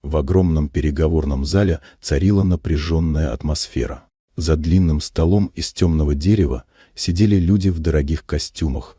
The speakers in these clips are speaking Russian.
В огромном переговорном зале царила напряженная атмосфера. За длинным столом из темного дерева сидели люди в дорогих костюмах.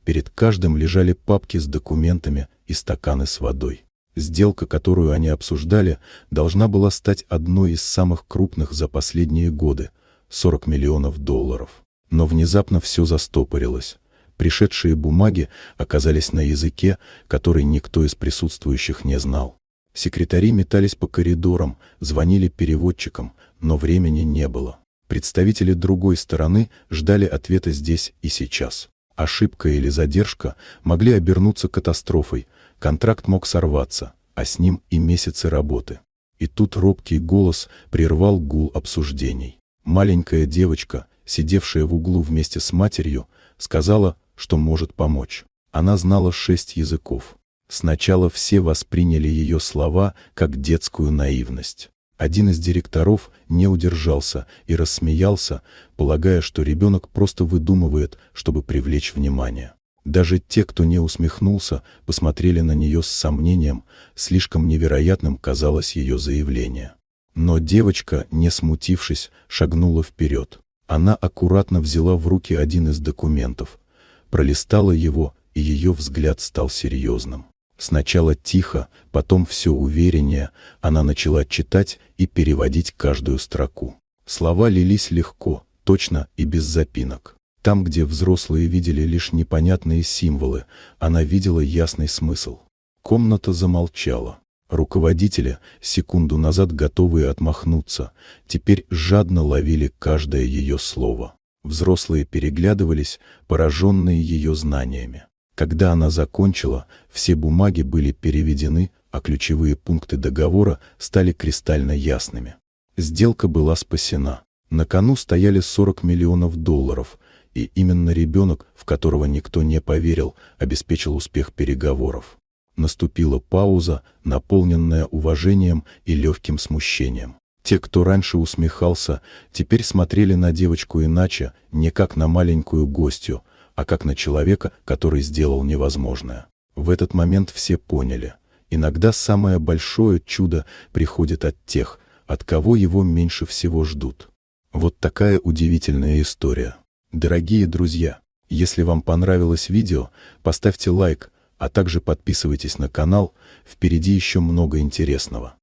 Перед каждым лежали папки с документами и стаканы с водой. Сделка, которую они обсуждали, должна была стать одной из самых крупных за последние годы – $40 миллионов. Но внезапно все застопорилось. Пришедшие бумаги оказались на языке, который никто из присутствующих не знал. Секретари метались по коридорам, звонили переводчикам, но времени не было. Представители другой стороны ждали ответа здесь и сейчас. Ошибка или задержка могли обернуться катастрофой, контракт мог сорваться, а с ним и месяцы работы. И тут робкий голос прервал гул обсуждений. Маленькая девочка, сидевшая в углу вместе с матерью, сказала, что может помочь. Она знала 6 языков. Сначала все восприняли ее слова как детскую наивность. Один из директоров не удержался и рассмеялся, полагая, что ребенок просто выдумывает, чтобы привлечь внимание. Даже те, кто не усмехнулся, посмотрели на нее с сомнением, слишком невероятным казалось ее заявление. Но девочка, не смутившись, шагнула вперед. Она аккуратно взяла в руки один из документов, пролистала его, и ее взгляд стал серьезным. Сначала тихо, потом все увереннее, она начала читать и переводить каждую строку. Слова лились легко, точно и без запинок. Там, где взрослые видели лишь непонятные символы, она видела ясный смысл. Комната замолчала. Руководители, секунду назад готовые отмахнуться, теперь жадно ловили каждое ее слово. Взрослые переглядывались, пораженные ее знаниями. Когда она закончила, все бумаги были переведены, а ключевые пункты договора стали кристально ясными. Сделка была спасена. На кону стояли $40 миллионов, и именно ребенок, в которого никто не поверил, обеспечил успех переговоров. Наступила пауза, наполненная уважением и легким смущением. Те, кто раньше усмехался, теперь смотрели на девочку иначе, не как на маленькую гостью, а как на человека, который сделал невозможное. В этот момент все поняли. Иногда самое большое чудо приходит от тех, от кого его меньше всего ждут. Вот такая удивительная история. Дорогие друзья, если вам понравилось видео, поставьте лайк, а также подписывайтесь на канал, впереди еще много интересного.